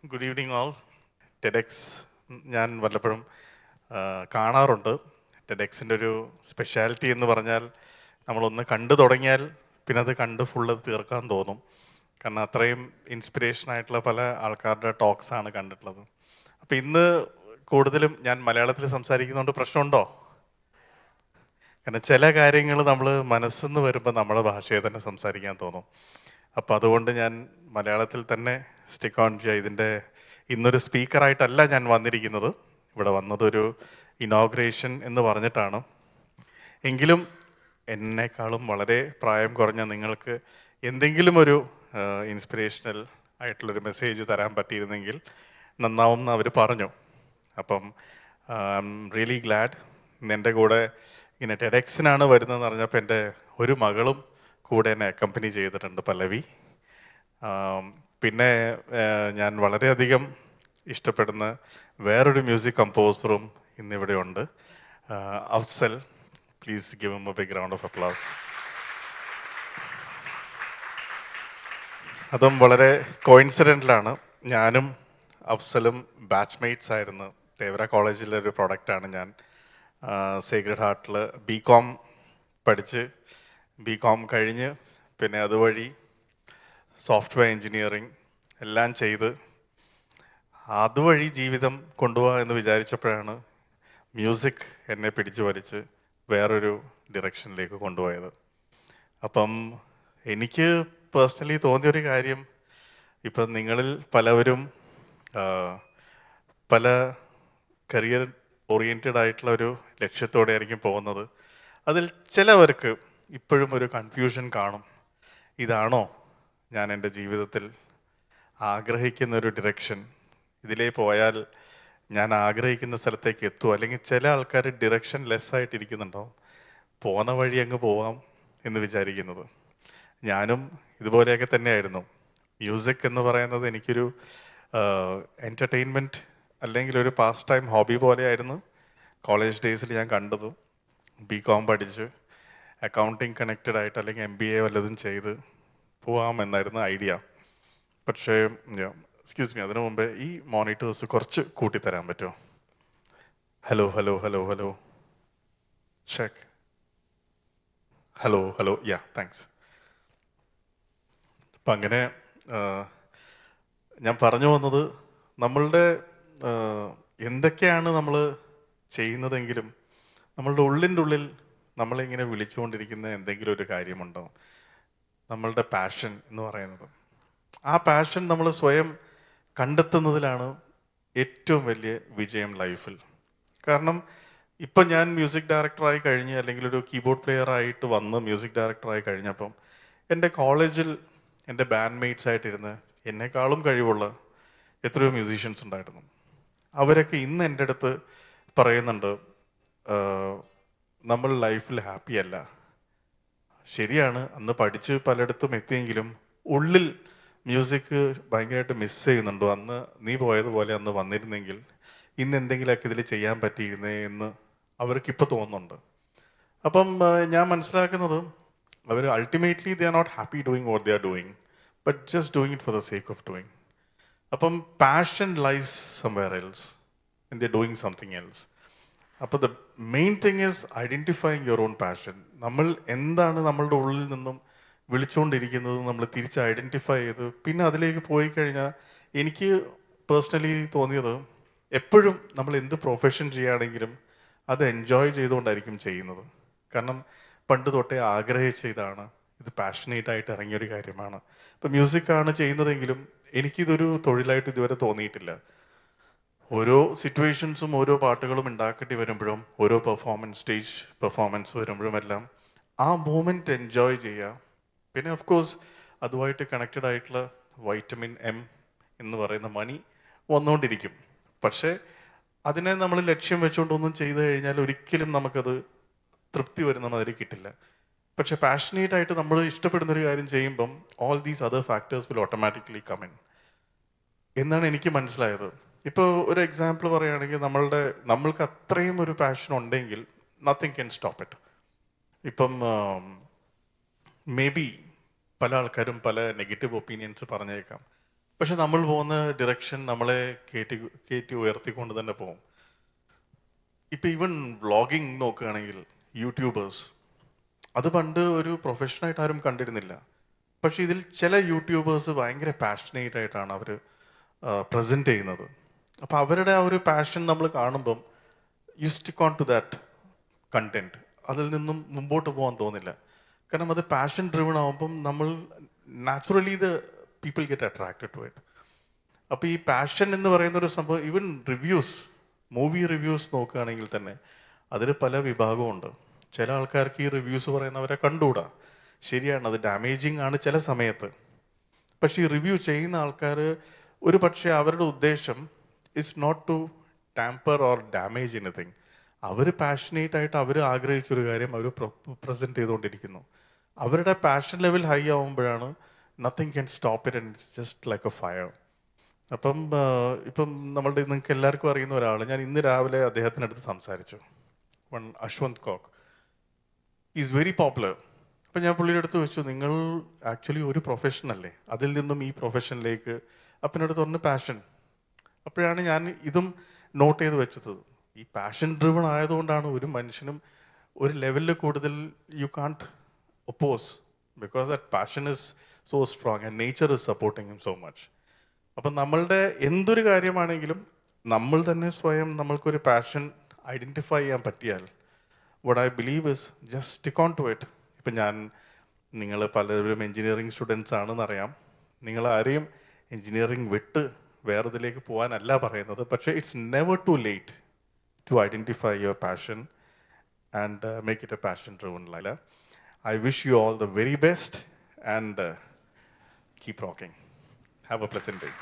Good evening all. TEDx ഞാൻ വല്ലപ്പോഴും കാണാറുണ്ട്. ടെഡെക്സിൻ്റെ ഒരു സ്പെഷ്യാലിറ്റി എന്ന് പറഞ്ഞാൽ നമ്മളൊന്ന് കണ്ടു തുടങ്ങിയാൽ പിന്നെ അത് കണ്ട് ഫുള്ള് തീർക്കാൻ തോന്നും. കാരണം അത്രയും ഇൻസ്പിറേഷൻ ആയിട്ടുള്ള പല ആൾക്കാരുടെ ടോക്സാണ് കണ്ടിട്ടുള്ളത്. അപ്പോൾ ഇന്ന് കൂടുതലും ഞാൻ മലയാളത്തിൽ സംസാരിക്കുന്നതുകൊണ്ട് പ്രശ്നമുണ്ടോ? കാരണം ചില കാര്യങ്ങൾ നമ്മൾ മനസ്സെന്ന് വരുമ്പോൾ നമ്മുടെ ഭാഷയെ തന്നെ സംസാരിക്കാൻ തോന്നും. അപ്പോൾ അതുകൊണ്ട് ഞാൻ മലയാളത്തിൽ തന്നെ സ്റ്റിക്ക് ഓൺ ചെയ്യുക. ഇതിൻ്റെ ഇന്നൊരു സ്പീക്കറായിട്ടല്ല ഞാൻ വന്നിരിക്കുന്നത്. ഇവിടെ വന്നതൊരു ഇനോഗ്രേഷൻ എന്ന് പറഞ്ഞിട്ടാണ്. എങ്കിലും എന്നെക്കാളും വളരെ പ്രായം കുറഞ്ഞ നിങ്ങൾക്ക് എന്തെങ്കിലും ഒരു ഇൻസ്പിറേഷണൽ ആയിട്ടുള്ളൊരു മെസ്സേജ് തരാൻ പറ്റിയിരുന്നെങ്കിൽ നന്നാവും എന്ന് അവർ പറഞ്ഞു. അപ്പം ഐ എം റിയലി ഗ്ലാഡ്. എൻ്റെ കൂടെ ഇങ്ങനെ ടെഡെക്സിനാണ് വരുന്നതെന്ന് പറഞ്ഞപ്പോൾ എൻ്റെ ഒരു മകളും കൂടെ എന്നെ അക്കമ്പനി ചെയ്തിട്ടുണ്ട്, പല്ലവി. പിന്നെ ഞാൻ വളരെയധികം ഇഷ്ടപ്പെടുന്ന വേറൊരു മ്യൂസിക് കമ്പോസറും ഇന്നിവിടെ ഉണ്ട്, Afsal. Please give him a big round of applause. അതും വളരെ കോയിൻസിഡൻ്റലാണ്. ഞാനും അഫ്സലും ബാച്ച്മേറ്റ്സ് ആയിരുന്നു. തേവര കോളേജിലെ ഒരു പ്രോഡക്റ്റാണ് ഞാൻ. സേക്രഡ് ഹാർട്ടിൽ ബികോം പഠിച്ച് ബികോം കഴിഞ്ഞ് പിന്നെ അതുവഴി സോഫ്റ്റ്വെയർ എൻജിനീയറിങ് എല്ലാം ചെയ്ത് അതുവഴി ജീവിതം കൊണ്ടുപോകാം എന്ന് വിചാരിച്ചപ്പോഴാണ് മ്യൂസിക് എന്നെ പിടിച്ചു വലിച്ച് വേറൊരു ഡിറക്ഷനിലേക്ക് കൊണ്ടുപോയത്. അപ്പം എനിക്ക് പേഴ്സണലി തോന്നിയൊരു കാര്യം, ഇപ്പം നിങ്ങളിൽ പലവരും പല കരിയർ ഓറിയൻറ്റഡ് ആയിട്ടുള്ള ഒരു ലക്ഷ്യത്തോടെ ആയിരിക്കും പോകുന്നത്. അതിൽ ചിലവർക്ക് ഇപ്പോഴും ഒരു കൺഫ്യൂഷൻ കാണും. ഇതാണോ ഞാൻ എൻ്റെ ജീവിതത്തിൽ ആഗ്രഹിക്കുന്ന ഒരു ഡിറക്ഷൻ? ഇതിലേ പോയാൽ ഞാൻ ആഗ്രഹിക്കുന്ന സ്ഥലത്തേക്ക് എത്തുമോ? അല്ലെങ്കിൽ ചില ആൾക്കാർ ഡിറക്ഷൻ ലെസ് ആയിട്ടിരിക്കുന്നുണ്ടാവും, പോകുന്ന വഴി അങ്ങ് പോവാം എന്ന് വിചാരിക്കുന്നത്. ഞാനും ഇതുപോലെയൊക്കെ തന്നെയായിരുന്നു. മ്യൂസിക് എന്ന് പറയുന്നത് എനിക്കൊരു എൻ്റർടൈൻമെൻറ്റ് അല്ലെങ്കിൽ ഒരു പാസ്റ്റ് ടൈം ഹോബി പോലെയായിരുന്നു കോളേജ് ഡേയ്സിൽ ഞാൻ കണ്ടത്. ബികോം പഠിച്ച് അക്കൗണ്ടിങ് കണക്റ്റഡ് ആയിട്ട് അല്ലെങ്കിൽ MBA വല്ലതും ചെയ്ത് പോവാമെന്നായിരുന്നു ഐഡിയ. പക്ഷേ എക്സ്ക്യൂസ് മീ, അതിനു മുമ്പേ ഈ മോണിറ്റേഴ്സ് കുറച്ച് കൂട്ടിത്തരാൻ പറ്റുമോ? Hello hello hello hello check. Hello hello, yeah, thanks. അപ്പം അങ്ങനെ ഞാൻ പറഞ്ഞു വന്നത്, നമ്മളുടെ എന്തൊക്കെയാണ് നമ്മൾ ചെയ്യുന്നതെങ്കിലും നമ്മളുടെ ഉള്ളിൻ്റെ ഉള്ളിൽ നമ്മളിങ്ങനെ വിളിച്ചുകൊണ്ടിരിക്കുന്ന എന്തെങ്കിലും ഒരു കാര്യമുണ്ടാവും, നമ്മളുടെ പാഷൻ എന്ന് പറയുന്നത്. ആ പാഷൻ നമ്മൾ സ്വയം കണ്ടെത്തുന്നതിലാണ് ഏറ്റവും വലിയ വിജയം ലൈഫിൽ. കാരണം ഇപ്പം ഞാൻ മ്യൂസിക് ഡയറക്ടറായി കഴിഞ്ഞ് അല്ലെങ്കിൽ ഒരു കീബോർഡ് പ്ലെയർ ആയിട്ട് വന്ന് മ്യൂസിക് ഡയറക്ടറായി കഴിഞ്ഞപ്പം എൻ്റെ കോളേജിൽ എൻ്റെ ബാൻഡ് മേറ്റ്സ് ആയിട്ടിരുന്ന് എന്നെക്കാളും കഴിവുള്ള എത്രയോ മ്യൂസീഷ്യൻസ് ഉണ്ടായിരുന്നു. അവരൊക്കെ ഇന്ന് എൻ്റെ അടുത്ത് പറയുന്നുണ്ട്, നമ്മൾ ലൈഫിൽ ഹാപ്പി അല്ല. ശരിയാണ്, അന്ന് പഠിച്ച് പലയിടത്തും എത്തിയെങ്കിലും ഉള്ളിൽ മ്യൂസിക് ഭയങ്കരമായിട്ട് മിസ് ചെയ്യുന്നുണ്ടോ? അന്ന് നീ പോയതുപോലെ അന്ന് വന്നിരുന്നെങ്കിൽ ഇന്ന് എന്തെങ്കിലുമൊക്കെ ഇതിൽ ചെയ്യാൻ പറ്റിയിരുന്നേ എന്ന് അവർക്കിപ്പോൾ തോന്നുന്നുണ്ട്. അപ്പം ഞാൻ മനസ്സിലാക്കുന്നത്, അവർ ultimately they are not happy doing what they are doing, but just doing it for the sake of doing. അപ്പം passion lies somewhere else and they doing something else. അപ്പോൾ the main thing is identifying your own passion. നമ്മൾ എന്താണ് നമ്മളുടെ ഉള്ളിൽ നിന്നും വിളിച്ചുകൊണ്ടിരിക്കുന്നത് നമ്മൾ തിരിച്ച് identify ചെയ്ത് പിന്നെ അതിലേക്ക് പോയി കഴിഞ്ഞാൽ, എനിക്ക് പേഴ്സണലി തോന്നിയത്, എപ്പോഴും നമ്മൾ എന്ത് പ്രൊഫഷൻ ചെയ്യുകയാണെങ്കിലും അത് എൻജോയ് ചെയ്തുകൊണ്ടായിരിക്കും ചെയ്യുന്നത്. കാരണം പണ്ട് തൊട്ടേ ആഗ്രഹിച്ച ഇതാണ്, ഇത് പാഷനേറ്റ് ആയിട്ട് ഇറങ്ങിയൊരു കാര്യമാണ്. ഇപ്പം മ്യൂസിക്കാണ് ചെയ്യുന്നതെങ്കിലും എനിക്കിതൊരു തൊഴിലായിട്ട് ഇതുവരെ തോന്നിയിട്ടില്ല. ഓരോ സിറ്റുവേഷൻസും ഓരോ പാട്ടുകളും ഉണ്ടാക്കേണ്ടി വരുമ്പോഴും ഓരോ സ്റ്റേജ് പെർഫോമൻസ് വരുമ്പോഴും എല്ലാം ആ മൂമെൻറ്റ് എൻജോയ് ചെയ്യുക. പിന്നെ ഓഫ് കോഴ്സ് അതുമായിട്ട് കണക്റ്റഡ് ആയിട്ടുള്ള വൈറ്റമിൻ M എന്ന് പറയുന്ന മണി വന്നുകൊണ്ടിരിക്കും. പക്ഷേ അതിനെ നമ്മൾ ലക്ഷ്യം വെച്ചുകൊണ്ടൊന്നും ചെയ്തു കഴിഞ്ഞാൽ ഒരിക്കലും നമുക്കത് തൃപ്തി വരുന്ന മാതിരി കിട്ടില്ല. പക്ഷെ പാഷനേറ്റ് ആയിട്ട് നമ്മൾ ഇഷ്ടപ്പെടുന്നൊരു കാര്യം ചെയ്യുമ്പം all these other factors will automatically come in എന്നാണ് എനിക്ക് മനസ്സിലായത്. ഇപ്പോൾ ഒരു എക്സാമ്പിൾ പറയുകയാണെങ്കിൽ, നമ്മൾക്ക് അത്രയും ഒരു പാഷൻ ഉണ്ടെങ്കിൽ നത്തിങ് ക്യാൻ സ്റ്റോപ്പ് ഇറ്റ്. ഇപ്പം മേ ബി പല ആൾക്കാരും പല നെഗറ്റീവ് ഒപ്പീനിയൻസ് പറഞ്ഞേക്കാം. പക്ഷെ നമ്മൾ പോകുന്ന ഡിറക്ഷൻ നമ്മളെ കയറ്റി കയറ്റി ഉയർത്തിക്കൊണ്ട് തന്നെ പോകും. ഇപ്പം ഈവൻ വ്ളോഗിങ് നോക്കുകയാണെങ്കിൽ യൂട്യൂബേഴ്സ്, അത് പണ്ട് ഒരു പ്രൊഫഷനായിട്ട് ആരും കണ്ടിരുന്നില്ല. പക്ഷെ ഇതിൽ ചില യൂട്യൂബേഴ്സ് ഭയങ്കര പാഷനേറ്റ് ആയിട്ടാണ് അവർ പ്രസൻറ്റ് ചെയ്യുന്നത്. അപ്പോൾ അവരുടെ ആ ഒരു പാഷൻ നമ്മൾ കാണുമ്പം you stick on to that content. അതിൽ നിന്നും മുമ്പോട്ട് പോകാൻ തോന്നില്ല. കാരണം അത് പാഷൻ ഡ്രിവൺ ആകുമ്പം നമ്മൾ naturally the people get attracted to it. അപ്പോൾ ഈ പാഷൻ എന്ന് പറയുന്ന ഒരു സംഭവം, ഈവൻ റിവ്യൂസ്, മൂവി റിവ്യൂസ് നോക്കുകയാണെങ്കിൽ തന്നെ അതിൽ പല വിഭാഗമുണ്ട്. ചില ആൾക്കാർക്ക് ഈ റിവ്യൂസ് പറയുന്നവരെ കണ്ടുകൂടാ. ശരിയാണ്, അത് ഡാമേജിങ് ആണ് ചില സമയത്ത്. പക്ഷേ ഈ റിവ്യൂ ചെയ്യുന്ന ആൾക്കാർ ഒരു പക്ഷേ അവരുടെ ഉദ്ദേശം is not to tamper or damage anything. അവർ പാഷനേറ്റ് ആയിട്ട് അവർ ആഗ്രഹിച്ചൊരു കാര്യം അവർ പ്രസൻറ്റ് ചെയ്തുകൊണ്ടിരിക്കുന്നു. അവരുടെ പാഷൻ ലെവൽ ഹൈ ആവുമ്പോഴാണ് nothing can stop it and it's just like a fire. അപ്പം ഇപ്പം നമ്മളുടെ നിങ്ങൾക്ക് എല്ലാവർക്കും അറിയുന്ന ഒരാൾ, ഞാൻ ഇന്ന് രാവിലെ അദ്ദേഹത്തിനടുത്ത് സംസാരിച്ചു. Ashwanth Kok is very popular. അപ്പം ഞാൻ പുള്ളിയുടെ അടുത്ത് വെച്ചു, നിങ്ങൾ ആക്ച്വലി ഒരു പ്രൊഫഷൻ അല്ലേ, അതിൽ നിന്നും ഈ പ്രൊഫഷനിലേക്ക്. അപ്പം അടുത്ത് പറഞ്ഞു പാഷൻ. അപ്പോഴാണ് ഞാൻ ഇതും നോട്ട് ചെയ്ത് വെച്ചത്. ഈ പാഷൻ ഡ്രിവൺ ആയതുകൊണ്ടാണ് ഒരു മനുഷ്യനും ഒരു ലെവലിൽ കൂടുതൽ U can't oppose, because that passion is so strong and nature is supporting him so much. അപ്പം നമ്മളുടെ എന്തൊരു കാര്യമാണെങ്കിലും നമ്മൾ തന്നെ സ്വയം നമ്മൾക്കൊരു പാഷൻ ഐഡൻറ്റിഫൈ ചെയ്യാൻ പറ്റിയാൽ, what I believe is just stick on to it. ഇപ്പം നിങ്ങൾ പലരും എൻജിനീയറിംഗ് സ്റ്റുഡൻസ് ആണെന്നറിയാം. നിങ്ങൾ ആരെയും എൻജിനീയറിംഗ് വിട്ട് വേറെ ഇതിലേക്ക് പോകാനല്ല പറയുന്നത്. പക്ഷേ it's never too late to identify your passion and make it a passion driven life. I wish you all the very best and keep rocking. Have a pleasant day.